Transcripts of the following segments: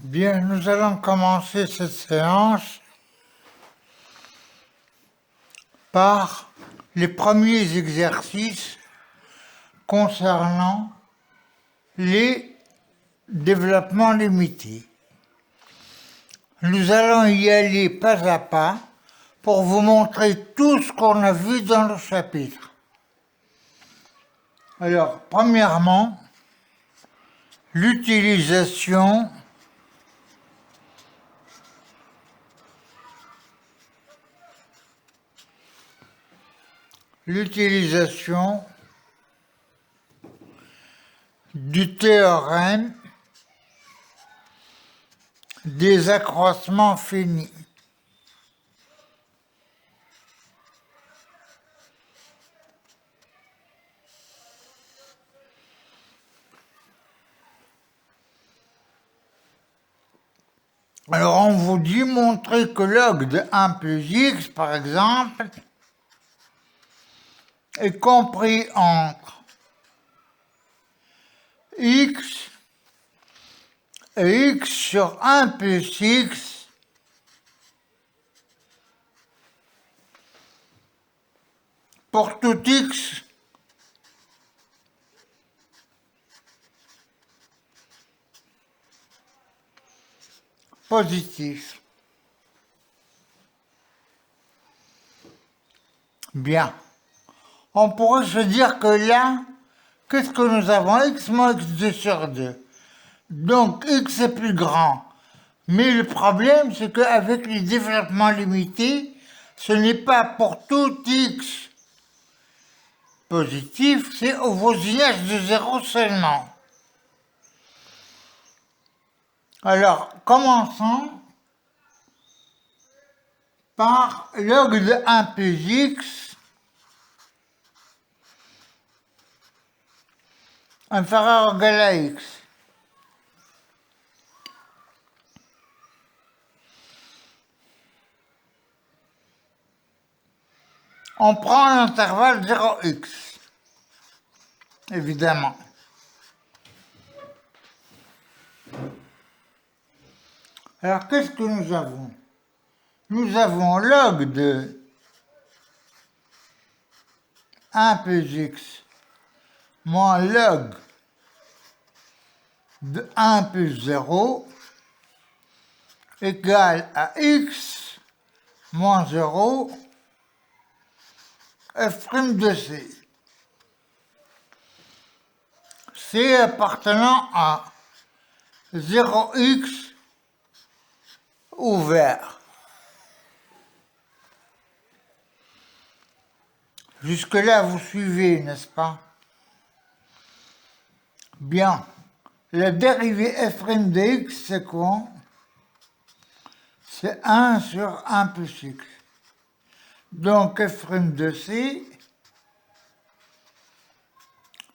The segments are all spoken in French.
Bien, nous allons commencer cette séance par les premiers exercices concernant les développements limités. Nous allons y aller pas à pas pour vous montrer tout ce qu'on a vu dans le chapitre. Alors, premièrement, l'utilisation du théorème des accroissements finis. Alors on vous dit montrer que log de 1 plus x, par exemple, est compris entre x et x sur 1 plus x pour tout x positif. Bien. On pourrait se dire que là, qu'est-ce que nous avons? X moins x2 sur 2. Donc x est plus grand. Mais le problème, c'est qu'avec les développements limités, ce n'est pas pour tout x positif, c'est au voisinage de 0 seulement. Alors, commençons par log de 1 plus x inférieur ou égal à x. On prend l'intervalle 0x, évidemment. Alors, qu'est-ce que nous avons? Nous avons log de 1 plus x moins log de 1 plus 0 égale à x moins 0 f' de c. C appartenant à 0x ouvert. Jusque-là, vous suivez, n'est-ce pas? Bien. La dérivée f' de x, c'est quoi? C'est 1 sur 1 plus x. Donc f' de c,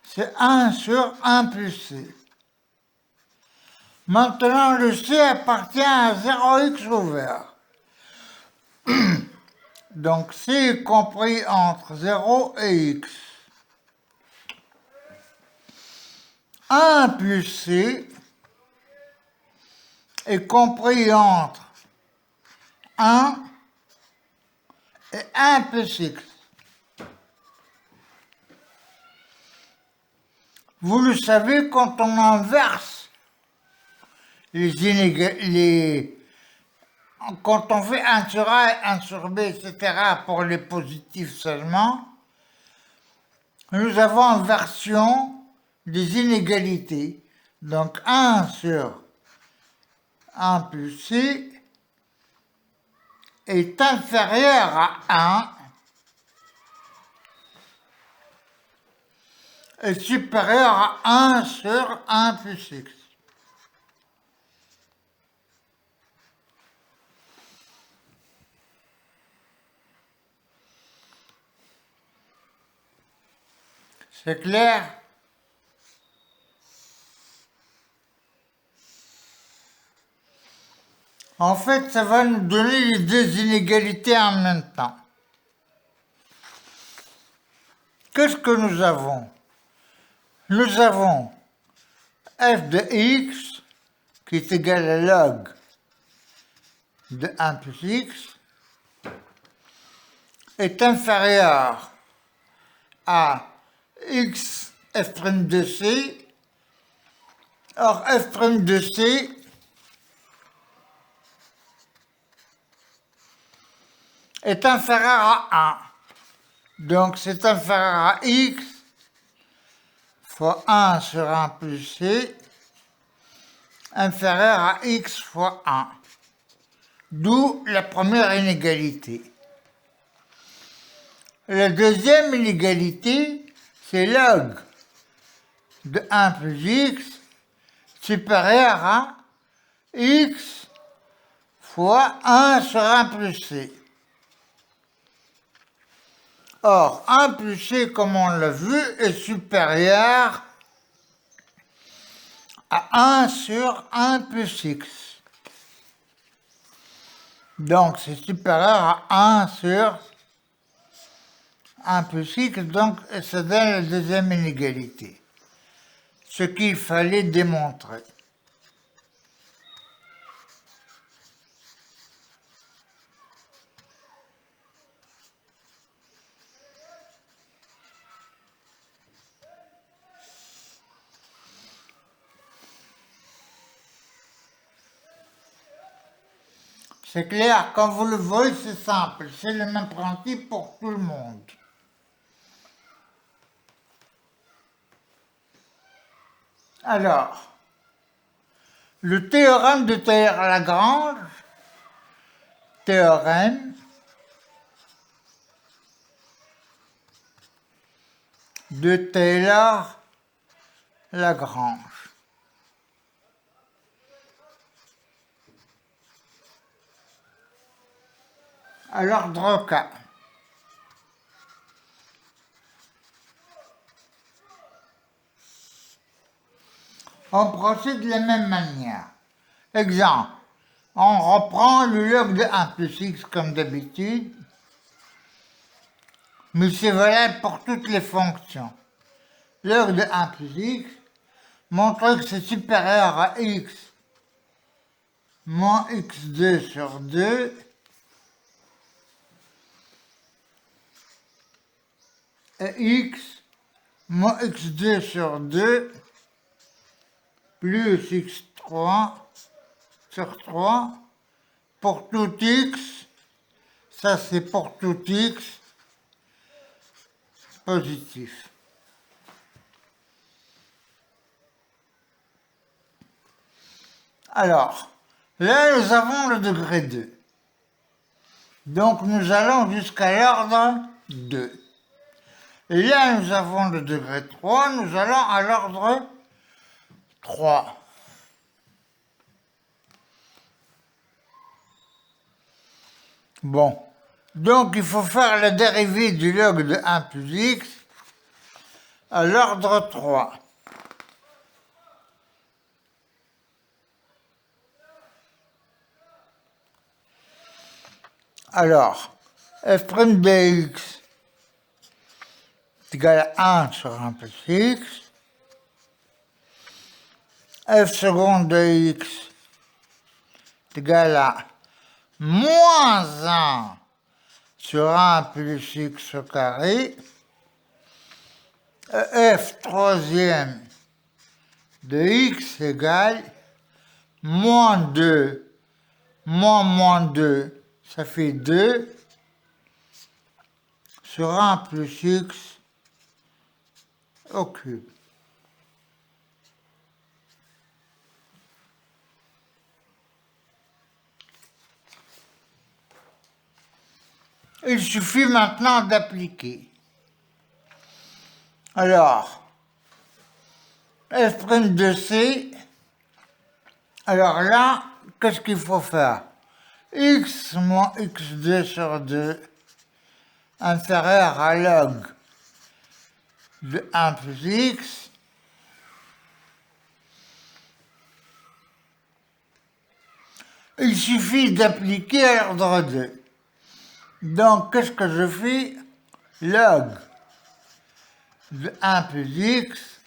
c'est 1 sur 1 plus c. Maintenant, le c appartient à 0x ouvert. Donc c est compris entre 0 et x. 1 plus c est compris entre 1 et 1 plus x. Vous le savez, quand on inverse quand on fait 1 sur A, 1 sur B, etc. pour les positifs seulement, nous avons inversion des inégalités. Donc 1 sur 1 plus c est inférieur à 1 est supérieur à 1 sur 1 plus x. C'est clair? En fait, ça va nous donner les deux inégalités en même temps. Qu'est-ce que nous avons? Nous avons f de x qui est égal à log de 1 plus x, est inférieur à x f' de c. Or, f' de c est inférieur à 1. Donc, c'est inférieur à x fois 1 sur 1 plus c, inférieur à x fois 1. D'où la première inégalité. La deuxième inégalité, c'est log de 1 plus x supérieur à x fois 1 sur 1 plus c. Or, 1 plus c, comme on l'a vu, est supérieur à 1 sur 1 plus x. Donc, c'est supérieur à 1 sur 1 plus x, donc ça donne la deuxième inégalité. Ce qu'il fallait démontrer. C'est clair, quand vous le voyez, c'est simple. C'est le même principe pour tout le monde. Alors, le théorème de Taylor-Lagrange, théorème de Taylor-Lagrange. À l'ordre K. On procède de la même manière. Exemple, on reprend le log de 1 plus x comme d'habitude, mais c'est valable pour toutes les fonctions. Log de 1 plus x montre que c'est supérieur à x moins x2 sur 2 et x moins x2 sur 2 plus x3 sur 3 pour tout x, ça c'est pour tout x positif. Alors, là nous avons le degré 2. Donc nous allons jusqu'à l'ordre 2. Et là nous avons le degré 3, nous allons à l'ordre 3. Bon, donc il faut faire la dérivée du log de 1 plus x à l'ordre 3. Alors, f' de x est égal à 1 sur 1 plus x, f seconde de x est égal à moins 1 sur 1 plus x au carré, et f troisième de x égale moins 2, moins 2, ça fait 2 sur 1 plus x au cube. Il suffit maintenant d'appliquer. Alors, f' de c, alors là, qu'est-ce qu'il faut faire? X moins x2 sur 2 inférieur à log de 1 plus x il suffit d'appliquer à l'ordre 2. Donc, qu'est-ce que je fais? Log de 1 plus x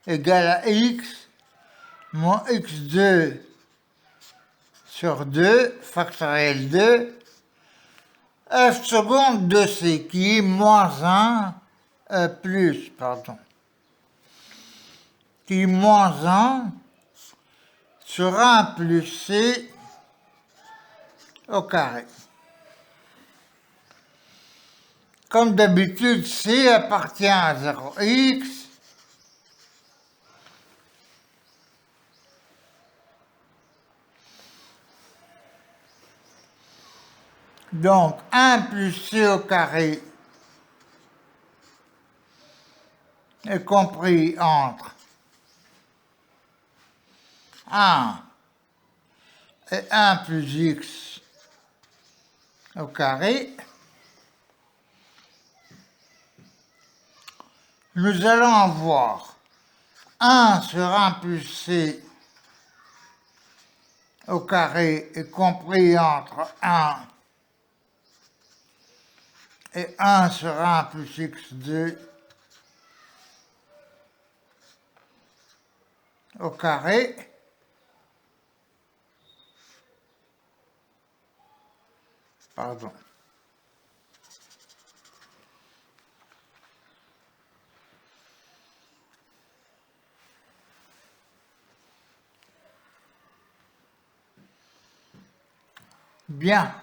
égale à x moins x2 sur 2, factoriel 2, f seconde de c, qui est moins 1, plus, pardon, qui est moins 1 sur 1 plus c au carré. Comme d'habitude, c appartient à 0x. Donc 1 plus c au carré est compris entre 1 et 1 plus x au carré. Nous allons avoir 1 sur 1 plus c au carré est compris entre 1 et 1 sur 1 plus x2 au carré. Pardon. Bien.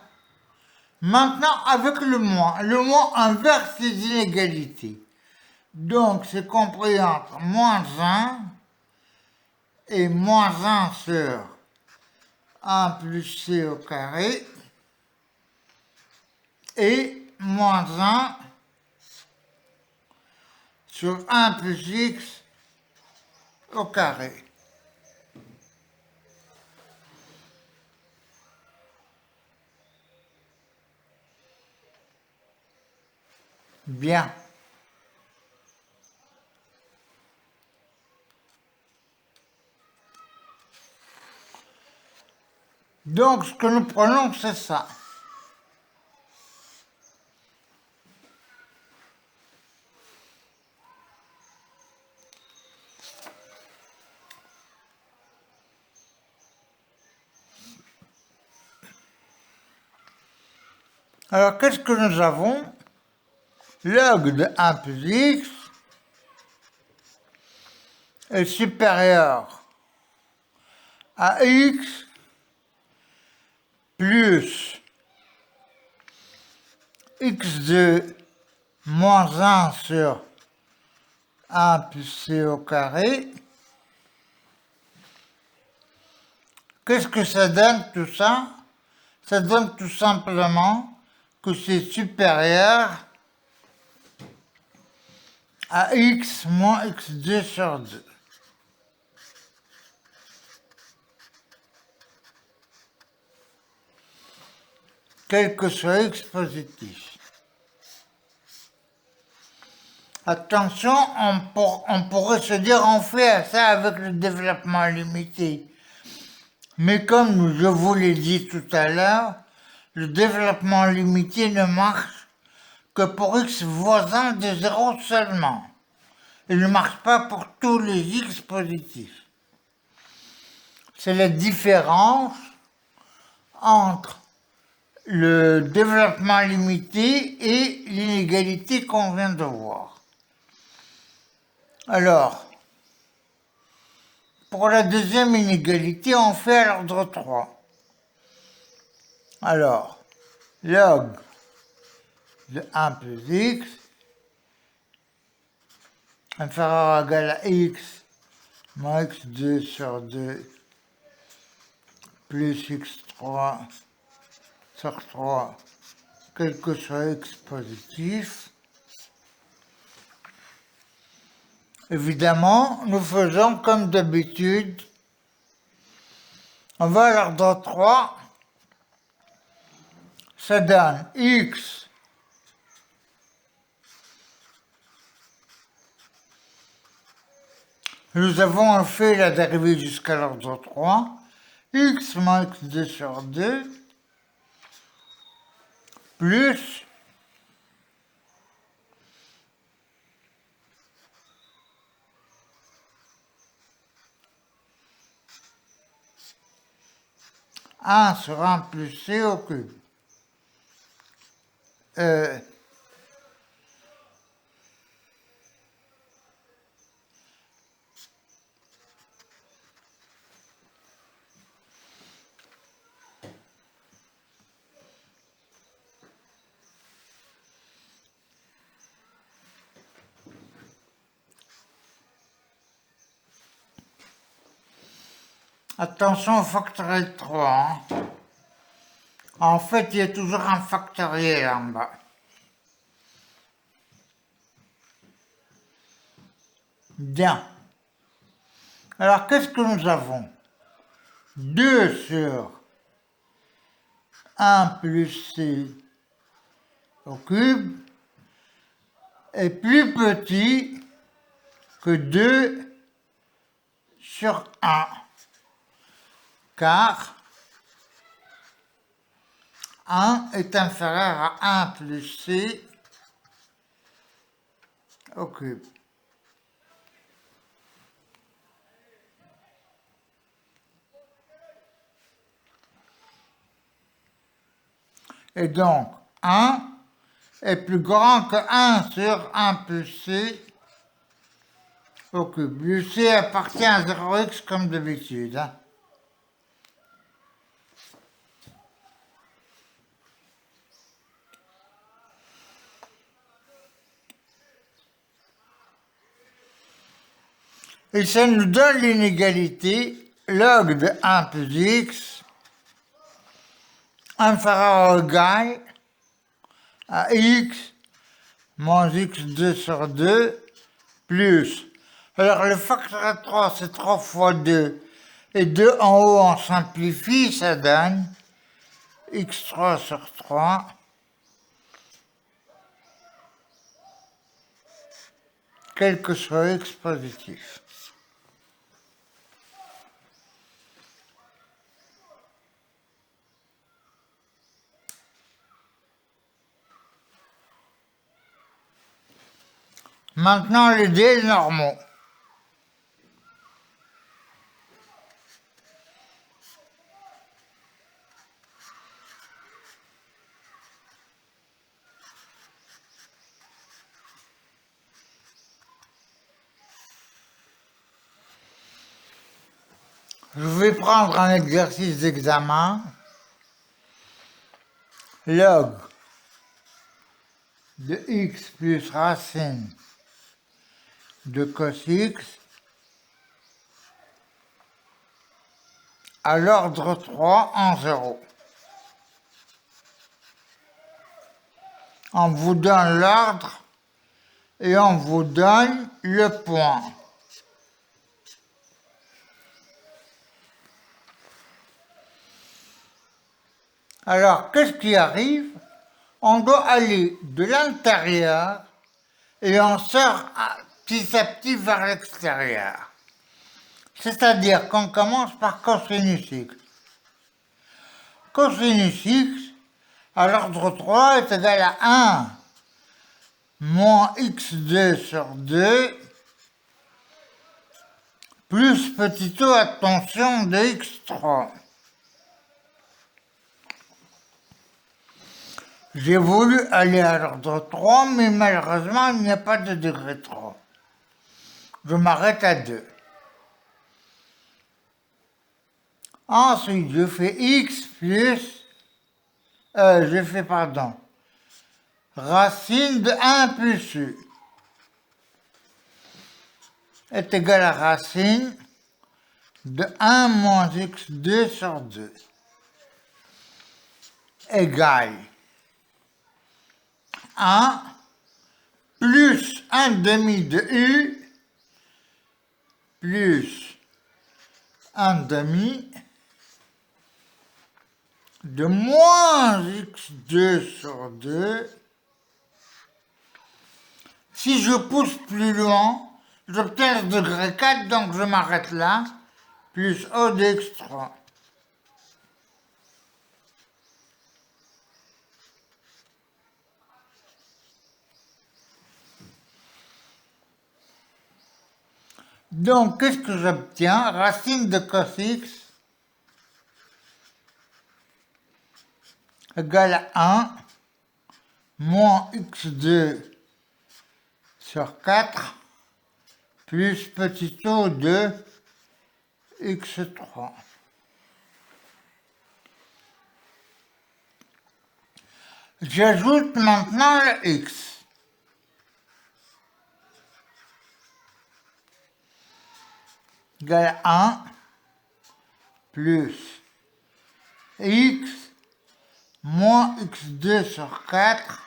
Maintenant, avec le moins inverse les inégalités. Donc, c'est compris entre moins 1 et moins 1 sur 1 plus c au carré et moins 1 sur 1 plus x au carré. Bien. Donc, ce que nous prenons, c'est ça. Alors, qu'est-ce que nous avons? Log de 1 plus x est supérieur à x plus x2 moins 1 sur 1 plus c au carré. Qu'est-ce que ça donne tout ça? Ça donne tout simplement que c'est supérieur à x moins x2 sur 2. Quel que soit x positif. Attention, on pourrait se dire on fait ça avec le développement limité. Mais comme je vous l'ai dit tout à l'heure, le développement limité ne marche que pour x voisin de 0 seulement. Il ne marche pas pour tous les x positifs. C'est la différence entre le développement limité et l'inégalité qu'on vient de voir. Alors, pour la deuxième inégalité, on fait à l'ordre 3. Alors, log de 1 plus x inférieur ou égal à x moins x2 sur 2 plus x3 sur 3, quel que soit x positif. Évidemment, nous faisons comme d'habitude. On va à l'ordre 3. Ça donne x nous avons fait la dérivée jusqu'à l'ordre 3. X moins x2 sur 2 plus 1 sur 1 plus c au cube. Attention au factoriel 3. Hein. En fait, il y a toujours un factoriel en bas. Bien. Alors, qu'est-ce que nous avons? 2 sur 1 plus c au cube est plus petit que 2 sur 1. Car 1 est inférieur à 1 plus c au cube. Et donc, 1 est plus grand que 1 sur 1 plus c au cube. Le c appartient à 0x comme d'habitude. Hein. Et ça nous donne l'inégalité log de 1 plus x inférieur ou égal à x moins x2 sur 2 plus. Alors le facteur 3 c'est 3 fois 2 et 2 en haut on simplifie, ça donne x3 sur 3 quel que soit x positif. Maintenant, les dés normaux. Je vais prendre un exercice d'examen. Log de x plus racine de cos x à l'ordre 3 en 0. On vous donne l'ordre et on vous donne le point. Alors, qu'est-ce qui arrive? On doit aller de l'intérieur et on sort petit à petit vers l'extérieur. C'est-à-dire qu'on commence par cosinus x. Cosinus x à l'ordre 3 est égal à 1 moins x2 sur 2 plus petit o, attention, de x3. J'ai voulu aller à l'ordre 3, mais malheureusement, il n'y a pas de degré 3. Je m'arrête à 2. Ensuite, je fais x plus... racine de 1 plus u est égal à racine de 1 moins x2 sur 2 égale 1 plus 1 demi de u plus 1 demi de moins x2 sur 2. Si je pousse plus loin, j'obtiens le degré 4, donc je m'arrête là, plus o de x3. Donc, qu'est-ce que j'obtiens? Racine de cos x égale à 1 moins x2 sur 4 plus petit o de x3. J'ajoute maintenant le x. Égale 1 plus x moins x2 sur 4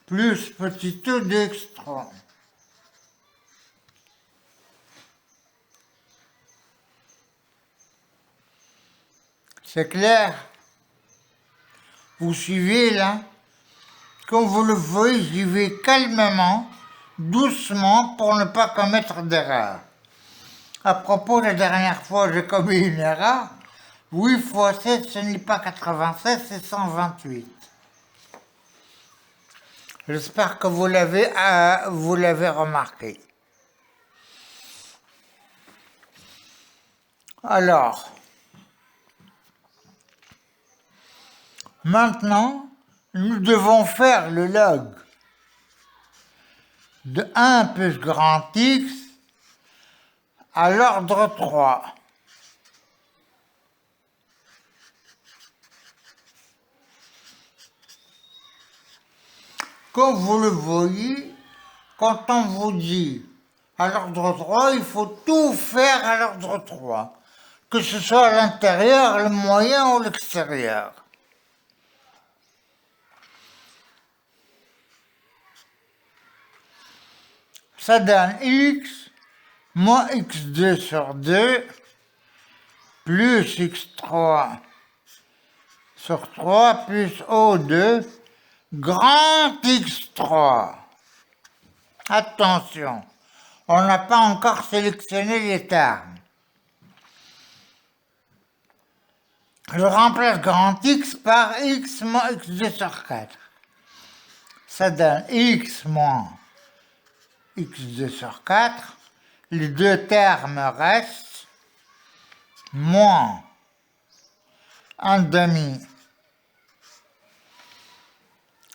plus petit o de x3. C'est clair? Vous suivez là? Comme vous le voyez, j'y vais calmement, doucement, pour ne pas commettre d'erreur. À propos, la dernière fois, j'ai commis une erreur. 8 fois 7, ce n'est pas 96, c'est 128. J'espère que vous l'avez remarqué. Alors, maintenant, nous devons faire le log de 1 plus grand X à l'ordre 3. Comme vous le voyez, quand on vous dit à l'ordre 3, il faut tout faire à l'ordre 3, que ce soit à l'intérieur, le moyen ou l'extérieur. Ça donne x moins x2 sur 2 plus x3 sur 3 plus O2 grand X3. Attention, on n'a pas encore sélectionné les termes. Je remplace grand X par X moins X2 sur 4. Ça donne X moins X2 sur 4. Les deux termes restent moins 1 demi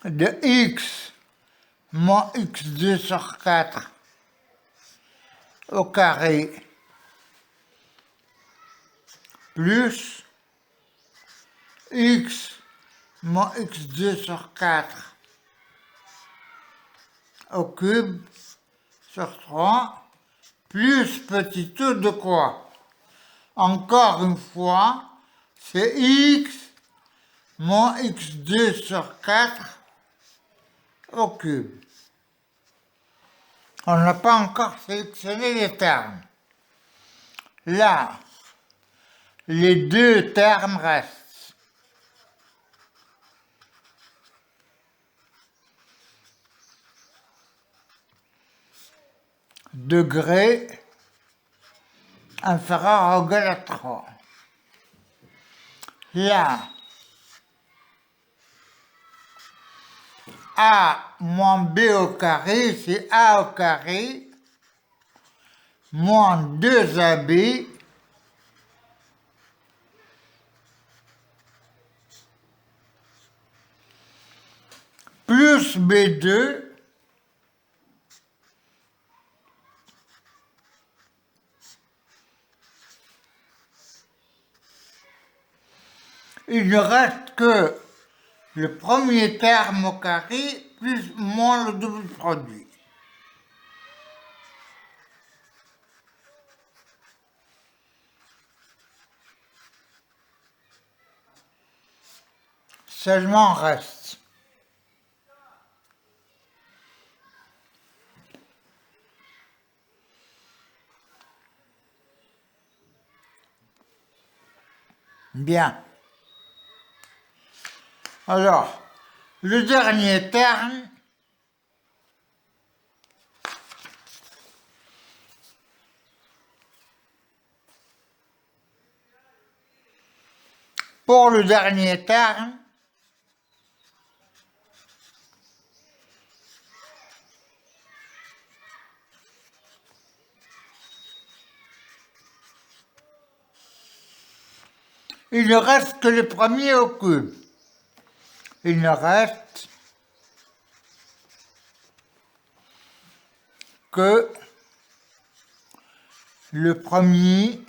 de X moins X2 sur 4 au carré plus X moins X2 sur 4 au cube sur 3 plus petit o de quoi? Encore une fois, c'est X moins X2 sur 4 au cube. On n'a pas encore sélectionné les termes. Là, les deux termes restent. Degré inférieur ou égal à 3. Là, A moins B au carré, c'est A au carré moins 2AB plus B2 il ne reste que le premier terme au carré plus moins le double produit. Seulement reste. Bien. Alors, le dernier terme, pour le dernier terme, il ne reste que le premier au cube. Il ne reste que le premier,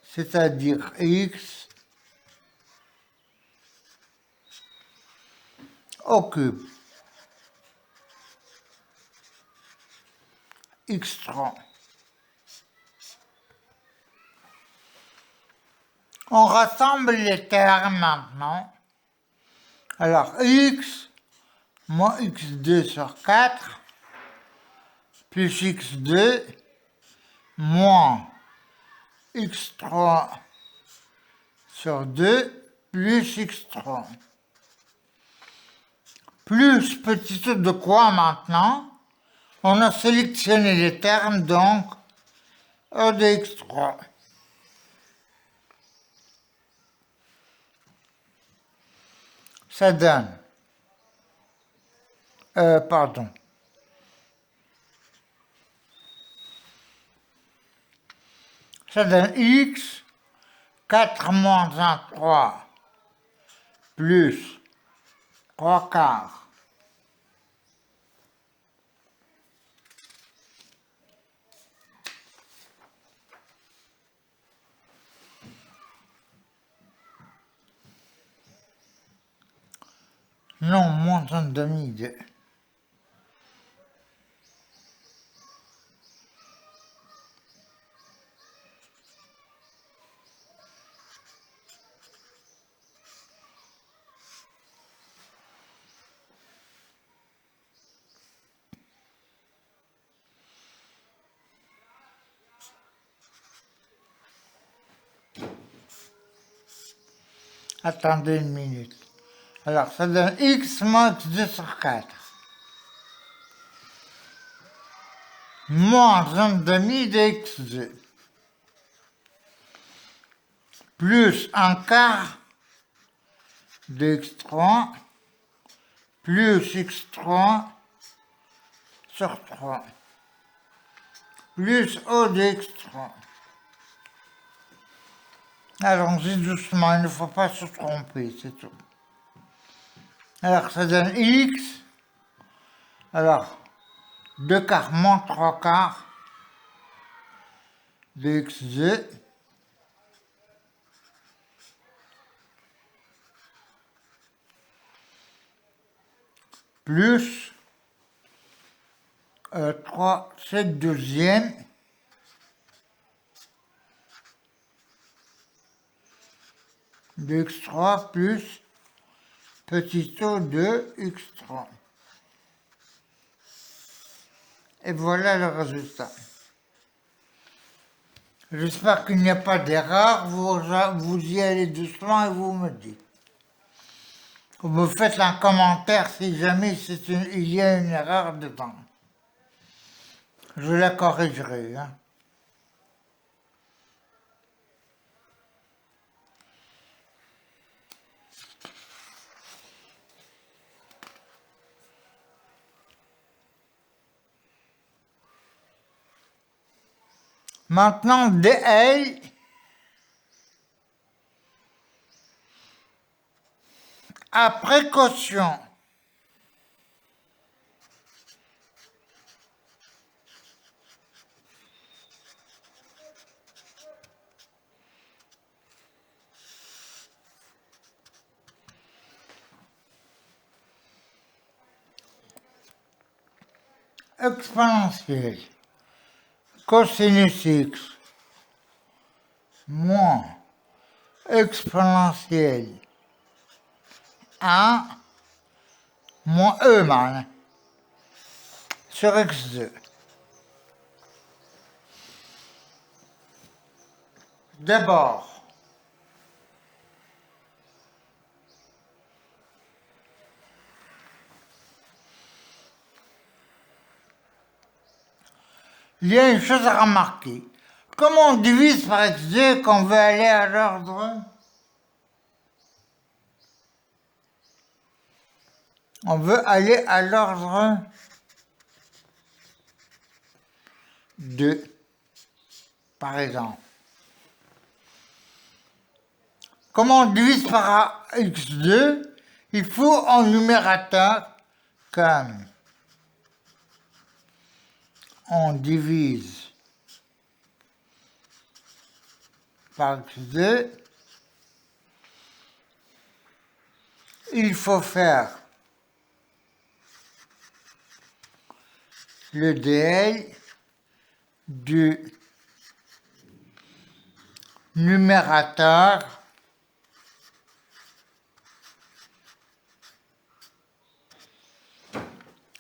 c'est-à-dire x au cube. X3. On rassemble les termes maintenant. Alors, x moins x2 sur 4 plus x2 moins x3 sur 2 plus x3. Plus petit o de quoi maintenant? On a sélectionné les termes, donc e de x3. Ça donne, ça donne x, 4 moins 1, 3, plus 3 quarts. Non, moins un demi de... Attendez une minute. Alors, ça donne x moins x2 sur 4. Moins un demi de x2. Plus un quart de x3. Plus x3 sur 3. Plus o de x3. Allons-y doucement, il ne faut pas se tromper, c'est tout. Alors, ça donne x. Alors, 2 quarts moins 3 quarts de x2 plus 3 7 deuxièmes de x3 plus petit o de x3. Et voilà le résultat. J'espère qu'il n'y a pas d'erreur, vous y allez doucement et vous me dites. Vous me faites un commentaire si jamais il y a une erreur dedans. Je la corrigerai. Hein. Maintenant, dl à précaution. Exponentielle. Cosinus x moins exponentielle 1 moins e man sur x2. D'abord, il y a une chose à remarquer. Comment on divise par x2 qu'on veut aller à l'ordre? On veut aller à l'ordre 2, par exemple. Comme on divise par x2, il faut en numérateur comme on divise par x2, il faut faire le DL du numérateur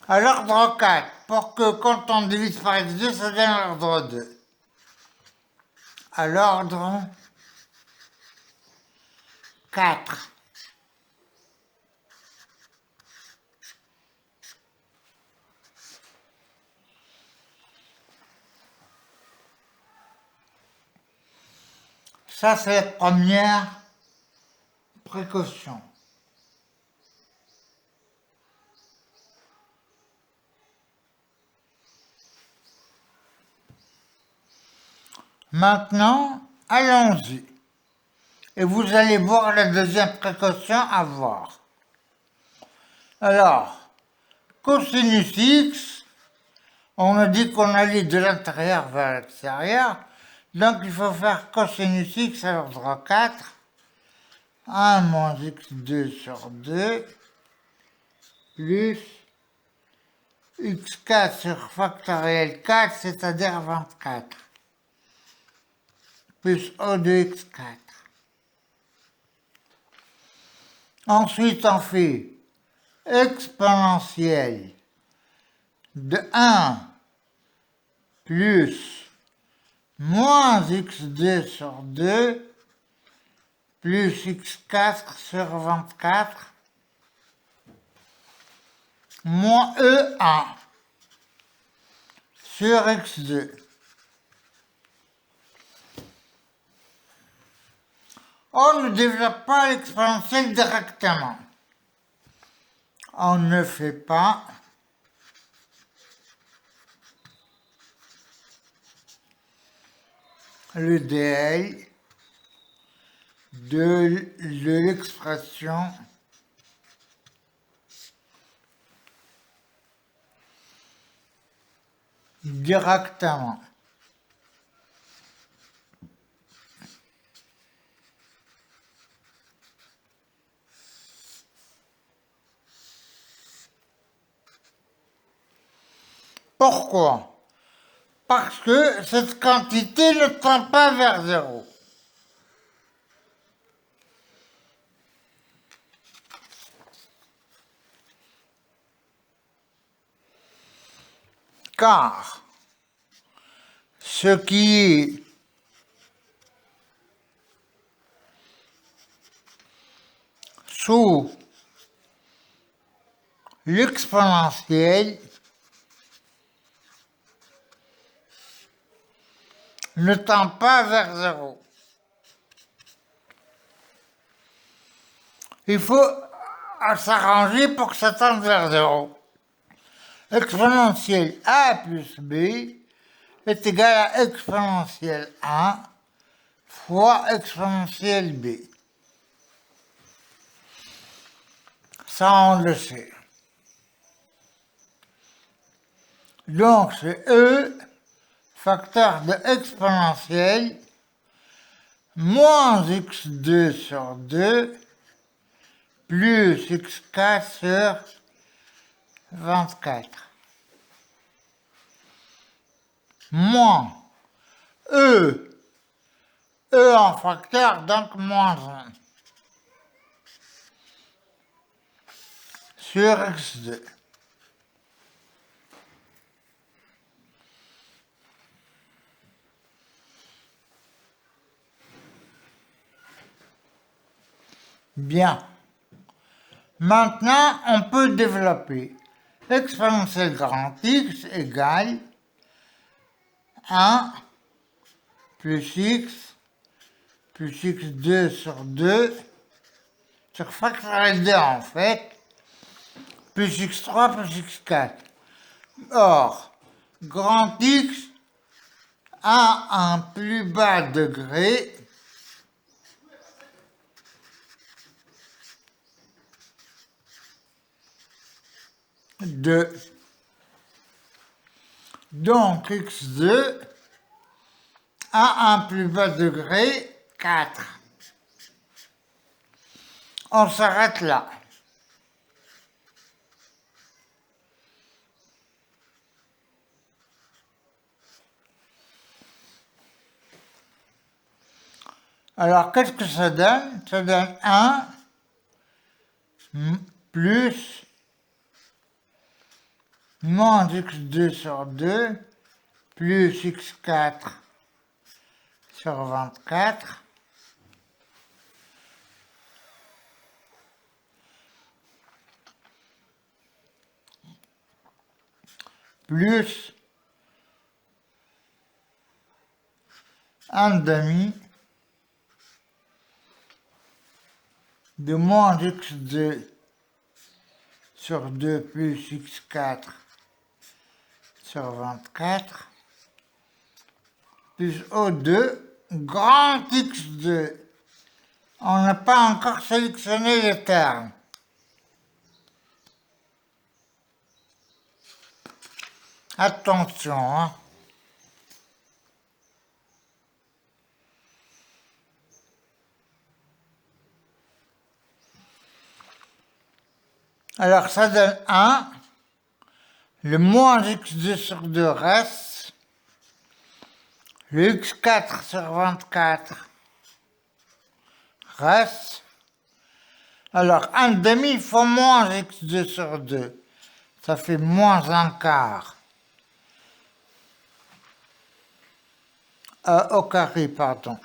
à l'ordre 4, pour que quand on divise par x2, ça donne l'ordre 2. À l'ordre 4. Ça, c'est la première précaution. Maintenant, allons-y. Et vous allez voir la deuxième précaution à voir. Alors, cosinus x, on a dit qu'on allait de l'intérieur vers l'extérieur, donc il faut faire cosinus x à l'ordre 4, 1 moins x2 sur 2, plus x4 sur factoriel 4, c'est-à-dire 24, plus O de x4. Ensuite, on fait exponentielle de 1 plus moins x2 sur 2 plus x4 sur 24 moins E1 sur x2. On ne développe pas l'exponentielle directement. On ne fait pas le DL de l'expression directement. Pourquoi? Parce que cette quantité ne tend pas vers 0. Car ce qui est sous l'exponentielle ne tend pas vers 0. Il faut s'arranger pour que ça tende vers 0. Exponentielle a plus b est égal à exponentielle 1 fois exponentielle b. Ça, on le sait. Donc, c'est E, facteur de exponentielle, moins x2 sur 2, plus x4 sur 24. Moins E en facteur, donc moins 1. Sur x2. Bien. Maintenant, on peut développer exponentielle grand X égale 1 plus x plus x2 sur 2 sur factoriel 2 en fait, plus x3 plus x4. Or, grand X a un plus bas degré 2. Donc x2 à un plus bas degré, 4. On s'arrête là. Alors, qu'est-ce que ça donne? Ça donne 1 plus moins x2 sur 2 plus x4 sur 24 plus 1/2 de moins x2 sur 2 plus x4 sur 24 plus O2 grand X2. On n'a pas encore sélectionné les termes. Attention, hein. Alors ça donne 1, le moins x2 sur 2 reste, le x4 sur 24 reste, alors 1/2 fois moins x2 sur 2, ça fait moins 1/4 au carré, pardon.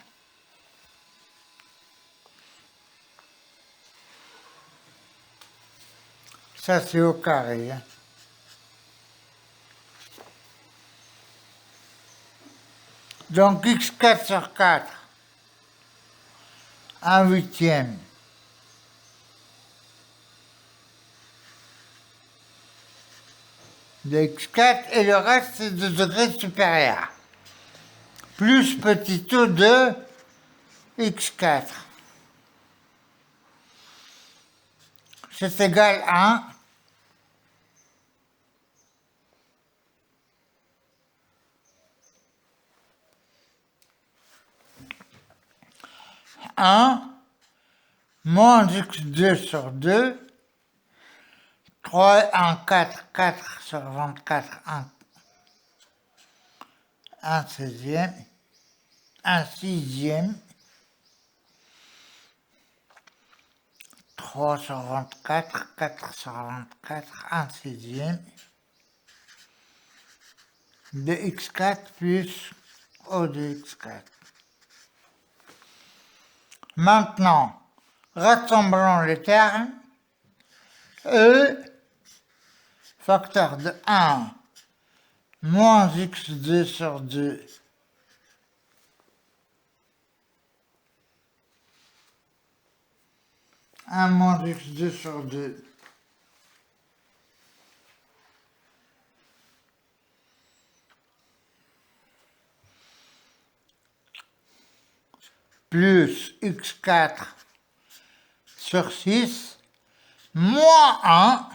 Ça c'est au carré, hein. Donc x4 sur 4, 1/8. De x4 et le reste c'est de degré supérieur. Plus petit o de x4. C'est égal à 1 moins x2 sur 2, 3 et 1, 4, 4 sur 24, 1 16e, 1 6e, 3 sur 24, 4 sur 24, 1 6e, de x4 plus O de x4. Maintenant, rassemblons les termes. E, facteur de 1, moins x2 sur 2, moins x2 sur 2, plus x4 sur 6, moins 1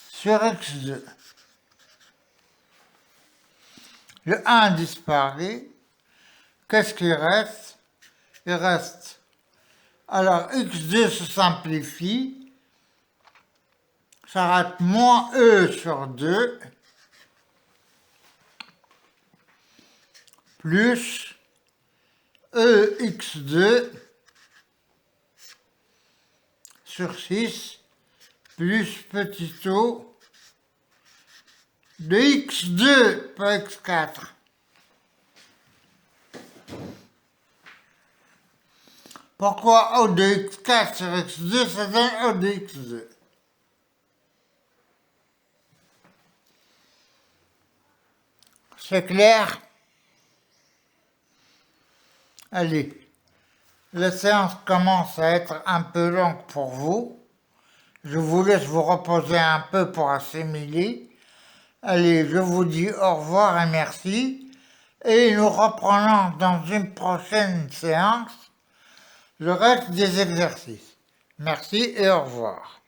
sur x2. Le 1 disparaît. Qu'est-ce qui reste? Il reste. Alors, x2 se simplifie. Ça reste moins e sur 2 plus ex2 sur 6 plus petit o de x2 par x4. Pourquoi O de x4 sur x2, ça donne O de x2. C'est clair? Allez, la séance commence à être un peu longue pour vous. Je vous laisse vous reposer un peu pour assimiler. Allez, je vous dis au revoir et merci. Et nous reprenons dans une prochaine séance le reste des exercices. Merci et au revoir.